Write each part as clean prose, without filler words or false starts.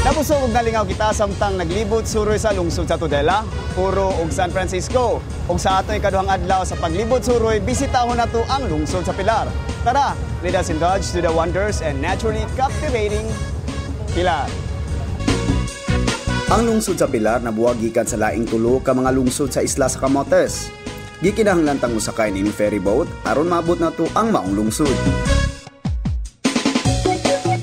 Napusog og nalingaw kita samtang naglibot suroy sa lungsod sa Tudela, Puro ug San Francisco. Ug sa ato'y kaduhang adlaw sa paglibot suroy, bisitahon nato ang lungsod sa Pilar. Tara, let us indulge to the wonders and naturally captivating Pilar. Ang lungsod sa Pilar nabuwag gikan sa laing tulo ka mga lungsod sa isla sa Camotes. Gikinahanglan tang musakay ning ferry boat aron maabot nato ang maong lungsod.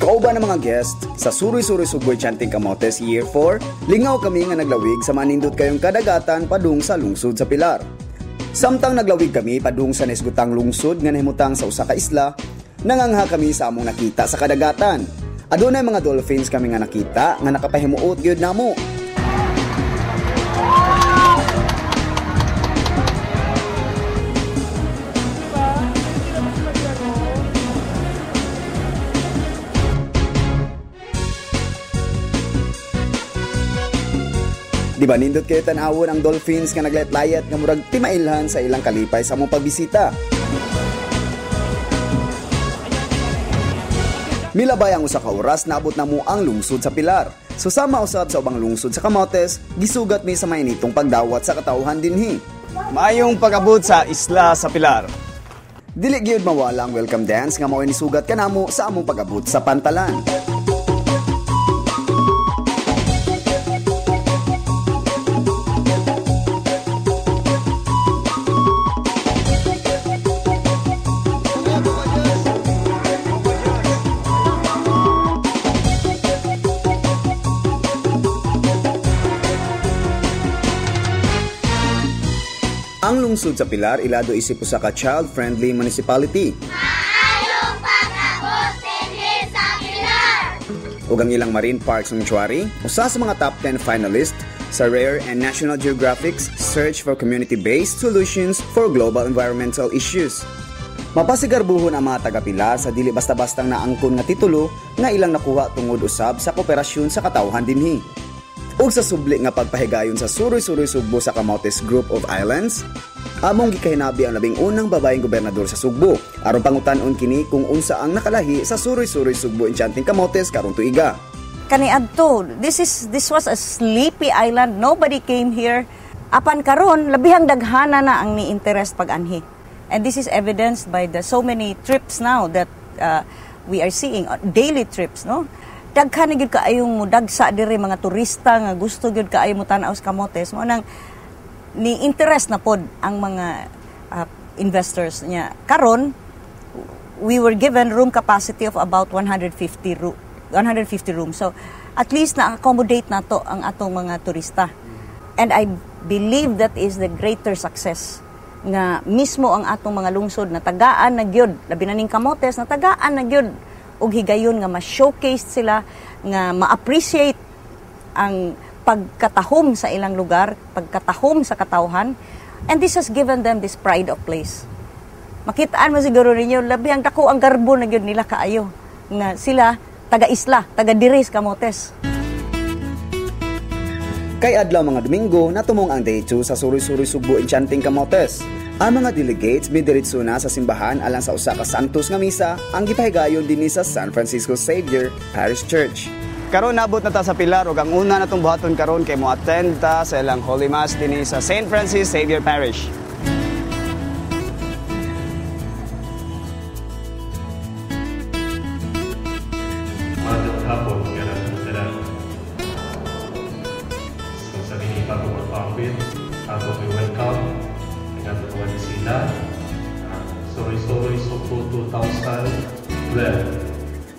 Kauban ng mga guest sa Suroy-Suroy Sugbo Enchanting Camotes Year 4, lingaw kami nga naglawig sa manindot kayong kadagatan padung sa lungsod sa Pilar. Samtang naglawig kami padung sa nesgutang lungsod nga nahimutang sa usa ka isla, nangangha kami sa among nakita sa kadagatan. Adunay mga dolphins kami nga nakita nga nakapahimuot gyud namo. Di ba nindot kayo tanawon ang dolphins nga naglayat-layat nga murag timailhan sa ilang kalipay sa among pagbisita. Milabay ang usa ka oras naabot na mo ang lungsod sa Pilar. Susama usab sa ubang lungsod sa Camotes, gisugat mi sa mainitong pagdawat sa katawhan dinhi. Maayong pag-abot sa isla sa Pilar. Dili gyud mawala ang welcome dance nga mao ni sugat kanamo sa among pag-abot sa Pantalan. Ang lungsod sa Pilar ilado isip usa ka child-friendly municipality. Maayong pag-abot dinhi sa Pilar. Ug ang ilang marine park sanctuary, usa sa mga top 10 finalist sa Rare and National Geographic's Search for Community-Based Solutions for Global Environmental Issues. Mapasigarbuhon ang mga taga-Pilar sa dili basta-bastang naangkon nga titulo nga ilang nakuha tungod usab sa kooperasyon sa katawhan dinhi. Ug sa subli nga pagpahigayon sa Suroy-Suroy Sugbo sa Camotes Group of Islands, among gikahinabi ang labing unang babaeng gobernador sa Sugbo aron pangutan-on kini kung unsa ang nakalahi sa Suroy-Suroy Sugbo Enchanting Camotes karong tuiga. Kaniadto, this was a sleepy island. Nobody came here. Apan karon labihang daghana na ang ni-interest pag-anhi. And this is evidenced by the so many trips now that we are seeing, daily trips, no? Daghan gyud kaayong mudagsa diri mga turista nga gusto gyud kaayo mo tan-aw sa Camotes mo nang ni interest na pod ang mga investors niya. Karon we were given room capacity of about 150 rooms. So at least na-accommodate nato ang atong mga turista. And I believe that is the greater success nga mismo ang atong mga lungsod na tagaan na gyud labi na ning Camotes na tagaan na gyud ug higayon nga ma-showcase sila nga ma-appreciate ang pagkatahom sa ilang lugar, pagkatahom sa katawhan, and this has given them this pride of place. Makitaan mo siguro ninyo labihang dako ang garbo na gyud nila kaayo nga sila taga-isla, taga-diri sa Camotes. Kay adlaw mga Domingo natumong ang Day 2 sa Suroy-Suroy Sugbo Enchanting Camotes. Ang mga delegates midiretso na sa simbahan alang sa usa ka santos nga misa ang gipahigayon dinhi sa San Francisco Xavier Parish Church. Karon nabot na ta sa Pilar ug ang una natong buhaton karon kay mo-attend ta sa ilang Holy Mass dinhi sa St. Francis Xavier Parish. Magandang hapon, ganang dalang. So sa nini bago magpapit, ako may welcome. Nagatutuwa ni sila. Suroy-Suroy Sugbo 2012.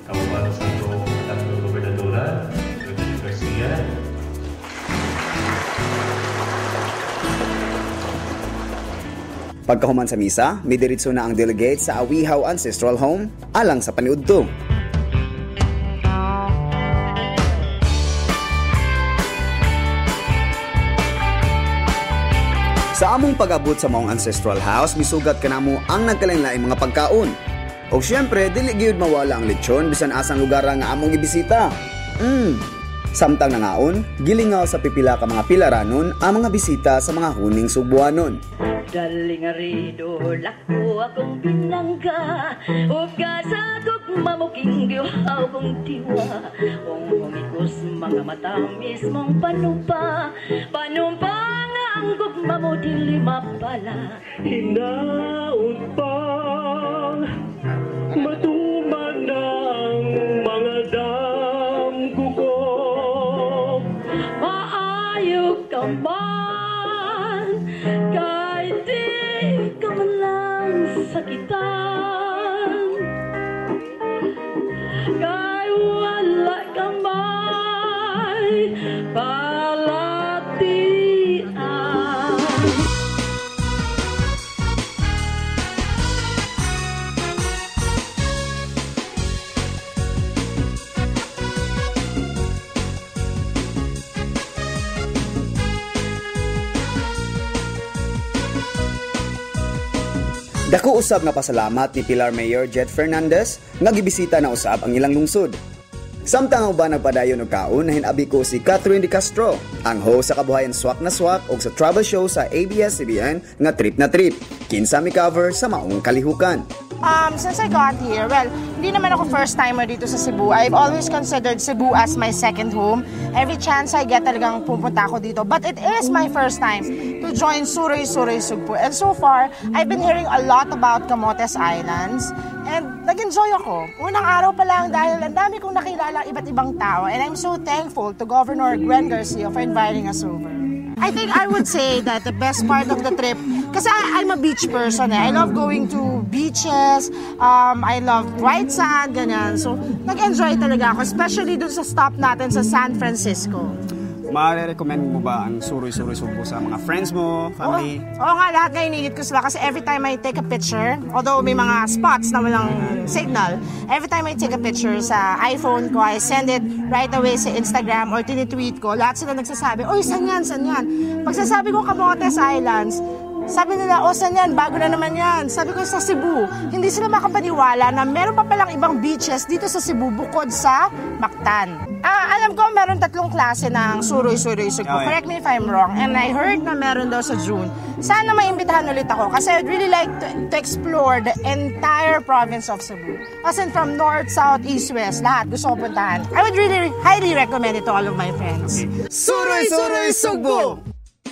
Kauban sa itong tatlong gobernadora, Rodrigo Garcia. Pagkahuman sa misa, midiretso na ang delegates sa Awihaw Ancestral Home alang sa paniudto. Sa among pag-abot sa maong ancestral house, misugat kanamo ang nagkalain-laing mga pagkaon. O syempre, dili gyud mawala ang lechon bisan asang lugar nga among gibisita. Samtang nangaon, gilingaw sa pipila ka mga Pilaranon ang mga bisita sa mga huning Sugbuanon. Daling arido, lako akong pinangga, ug sa mamuking gihaw kong diwa. Kung humikos mga matamis mong panumpa, panumpa nga ang gugma mo dili mapala. Hinaot pa, matuman na ang mga damgo ko. Maayog ka man, kahit di ka man lang sakitan. Kahit wala ka man, palatian. Dako usab nga pasalamat ni Pilar Mayor Jet Fernandez nga gibisita na usab ang ilang lungsod. Samtang ang uban nagpadayon og kaon, nahinabi ko si Catherine De Castro, ang host sa kabuhayan Swak na Swak og sa travel show sa ABS-CBN nga Trip na Trip. Kinsa mi cover sa maong kalihukan. Since I got here, well, hindi naman ako first timer dito sa Cebu. I've always considered Cebu as my second home. Every chance I get talagang pupunta ako dito. But it is my first time to join Suroy Suroy Sugpo. And so far, I've been hearing a lot about Camotes Islands. And nag-enjoy ako. Unang araw pa lang dahil ang dami kong nakilala iba't ibang tao. And I'm so thankful to Governor Gwen Garcia for inviting us over. I think I would say that the best part of the trip, kasi I'm a beach person I love going to beaches, I love white sand, ganyan. So, nag-enjoy talaga ako, especially dun sa stop natin sa San Francisco. Ma-recommend mo ba ang Suroy-Suroy Sugpo sa mga friends mo, family? Oo nga, lahat nga inigit ko sila kasi every time I take a picture, although may mga spots na walang signal, every time I take a picture sa iPhone ko, I send it right away sa Instagram or tinitweet ko, lahat sila nagsasabi, oy, saan yan, saan yan? Pagsasabi ko Camotes Islands, sabi nila, saan yan? Bago na naman yan. Sabi ko sa Cebu. Hindi sila makapaniwala na meron pa palang ibang beaches dito sa Cebu bukod sa Mactan. Alam ko, meron 3 klase ng Suroy-Suroy Sugpo. Correct me if I'm wrong. And I heard na meron daw sa June. Sana maimbitahan ulit ako kasi I'd really like to explore the entire province of Cebu. As in from north, south, east, west, lahat gusto ko puntahan. I would really highly recommend it to all of my friends. Suroy-Suroy Sugpo!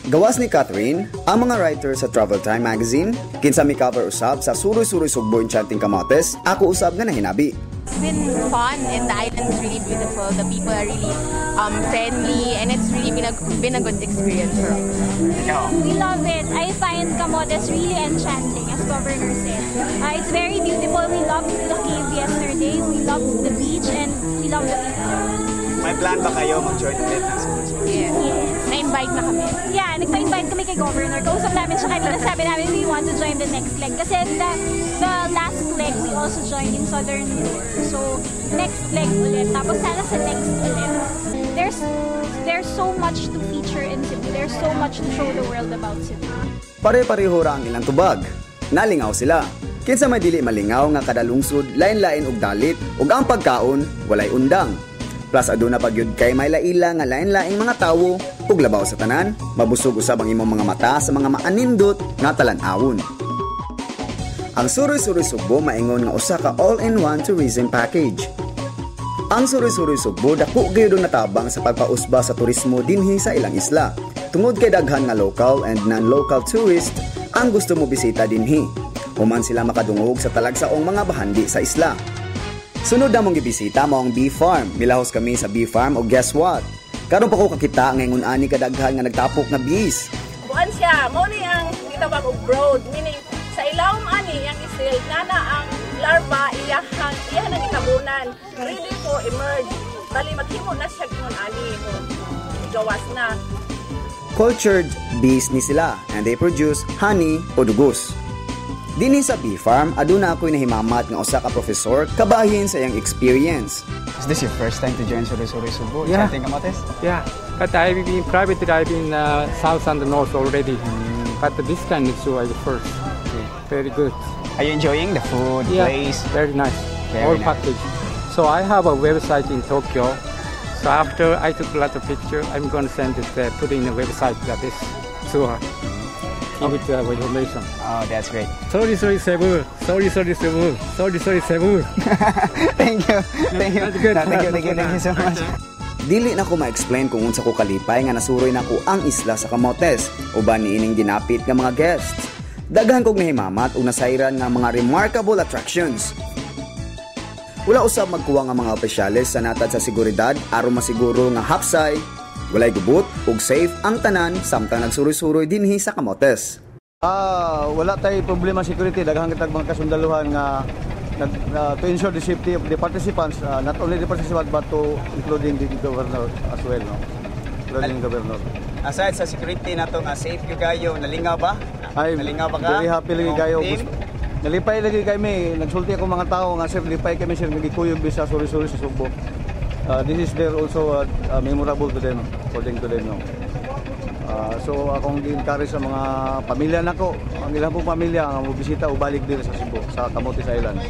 Gawas ni Catherine, ang mga writer sa Travel Time magazine, kinsa mi cover usab sa Suroy-Suroy Sugpo Enchanting Camotes, ako usab nga nahinabi. It's been fun and the island is really beautiful. The people are really friendly and it's really been a good experience for us. We love it. I find Camotes really enchanting, as Governor said. It's very beautiful. We loved the cave yesterday. We loved the beach and we love the people. May plan ba kayo mag-join ulit ng Suroy-Suroy? Yes. Na-invite na kami. Yeah, nagpa-invite kami kay Governor. Kausap namin siya kanina. Sabi namin we want to join the next leg. Kasi the last leg, we also joined in Southern Mindoro. So, next leg ulit. Tapos sana sa next ulit. There's so much to feature in Cebu. There's so much to show the world about Cebu. Pare-pareho ra ang ilang tubag. Nalingaw sila. Kinsa may dili malingaw nga kada lungsod lain-lain og dalit ug ang pagkaon walay undang. Plus aduna pagyud kay may laila nga lain-laing mga tawo ug labaw sa tanan, mabusog usab ang imong mga mata sa mga maanindot nga talan-awon. Ang Suroy-Suroy Sugpo maingon nga usa ka all-in-one tourism package. Ang Suroy-Suroy Sugpo dako gyud natabang sa pagpausba sa turismo dinhi sa ilang isla. Tungod kay daghan nga local and non-local tourist ang gusto mo bisita dinhi. Human sila makadungog sa talagsaong mga bahandi sa isla. Sunod na mong gibisita mo ang bee farm. Milahos kami sa bee farm o guess what? Karon pa ko kakita ngayon ani kadaghan nga nagtapok na bees. Buan siya, mo ni ang gitawag og brood, meaning sa ilawom ani ang isil nana ang larva iyahan ang gitabunan. Ready to emerge. Bali maghimo na siya kun ani mo. Gawas na. Cultured bees ni sila and they produce honey o dugos. Dinhi sa bee farm, aduna ako'y nahimamat nga usa ka professor kabahin sa iyang experience. Is this your first time to join Suroy-Suroy Sugpo? Yeah. Enchanting Camotes? Yeah, but I've been privately, I've been south and north already. But this time it's the first. Okay. Very good. Are you enjoying the food, place? Very nice. Very All nice. package. So I have a website in Tokyo. So after I took a lot of pictures, I'm going to send it, put it in a website that is tour. Keep it with information. Oh, that's great. Sorry, Cebu. Sorry, Cebu. Sorry, Cebu. Thank you. Thank you. That's good. Thank you so much. Dili na ko ma-explain kung unsa ko kalipay nga nasuroy na ko ang isla sa Camotes uban niining ginapit nga mga guests. Daghan kog nahimamat ug nasayran nga mga remarkable attractions. Wala usab magkuha nga mga opisyales sa natad sa seguridad aron masiguro nga hapsay, walay gubot ug safe ang tanan samtang nagsuroy-suroy dinhi sa Camotes. Wala tay problema security, daghang kitag mga kasundaluhan nga to ensure the safety of the participants, not only the participants but to including the governor as well, no? Including the governor. Aside sa security nato nga safe yung kayo, nalingaw ba? Ay, nalingaw ba ka? Very happy lagi kayo. Nalipay lagi kami, nagsulti ako mga tao nga sir, lipay kami sir, nagikuyog sa suri-suri sa Subo. This is there also memorable to them, according to them, no? So akong gi-encourage sa mga pamilya nako, ang ilang pong pamilya nga mobisita o balik diri sa Cebu, sa Camotes Island.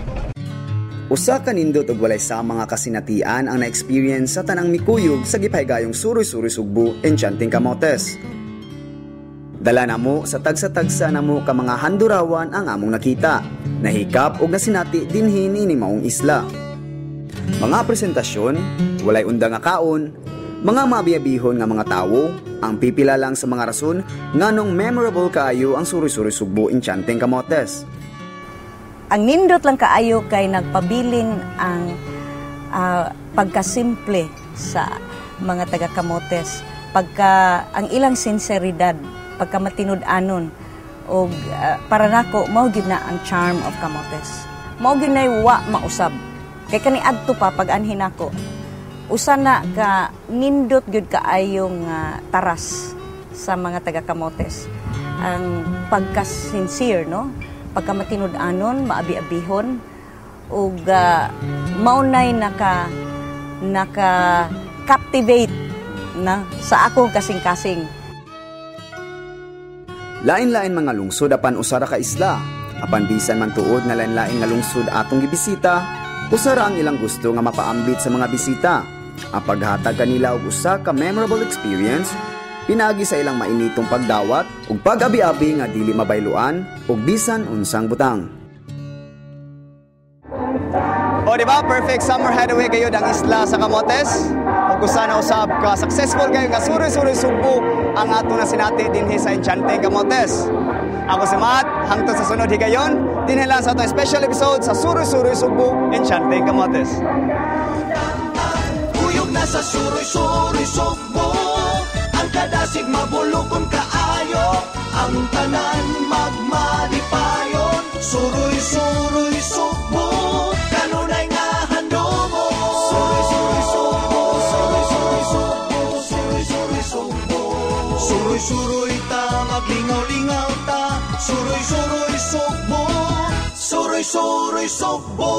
Usa ka nindot ug walay sa mga kasinatian ang na-experience sa tanang mikuyog sa gipaygayong Suroy-Suroy Sugbo, Enchanting Camotes. Dala namo sa tagsa-tagsa namo ka mga handurawan ang among nakita, nahikap ug nasinati dinhi ni maong isla. Mga presentasyon, walay undang nga kaon, mga mabiyabihon nga mga tawo, ang pipila lang sa mga rason nganong memorable kaayo ang Suroy-Suroy Sugbo, Enchanting Camotes. Ang nindot lang kaayo kay nagpabilin ang pagkasimple sa mga taga Camotes, pagka ang ilang sinseridad, pagka matinud-anon, o para nako mao gid na ang charm of Camotes. Mao gid nay wa mausab. Kay kani adto pa pag anhin nako. Usa na ka nindot gyud kaayong taras sa mga taga Camotes. Ang pagka-sincere, no? Pagka matinud-anon, maabi-abihon, ug maunay naka-captivate na sa akong kasing-kasing. Lain-lain mga lungsod apan usara ka isla. Apan bisan man tuod nga lain-lain nga lungsod atong gibisita, usara ang ilang gusto nga mapaambit sa mga bisita. Ang paghatag kanila og usa ka memorable experience, pinagi sa ilang mainitong pagdawat ug pag-abi-abi nga dili mabayluan ug bisan unsang butang. O diba, perfect summer hideaway kayo ang isla sa Camotes. Ug usa na usab ka successful kayo nga Suroy-Suroy Sugbo ang ato na sinati dinhi sa Enchanting Camotes. Ako si Matt, hangtod sa sunod higayon, dinhi lang sa atong special episode sa Suroy-Suroy Sugbo, Enchanting Camotes. Kuyog na sa Suroy-Suroy Sugbo, ang kadasig mabulokon kaayo, ang tanan magmalipayon. Suroy-Suroy Sugbo, kanunay nga handomo. Suroy-Suroy Sugbo, Suroy-Suroy Sugbo, Suroy-Suroy Sugbo. Suroy-Suroy ta, maglingaw-lingaw ta, Suroy-Suroy Sugbo, Suroy-Suroy Sugbo.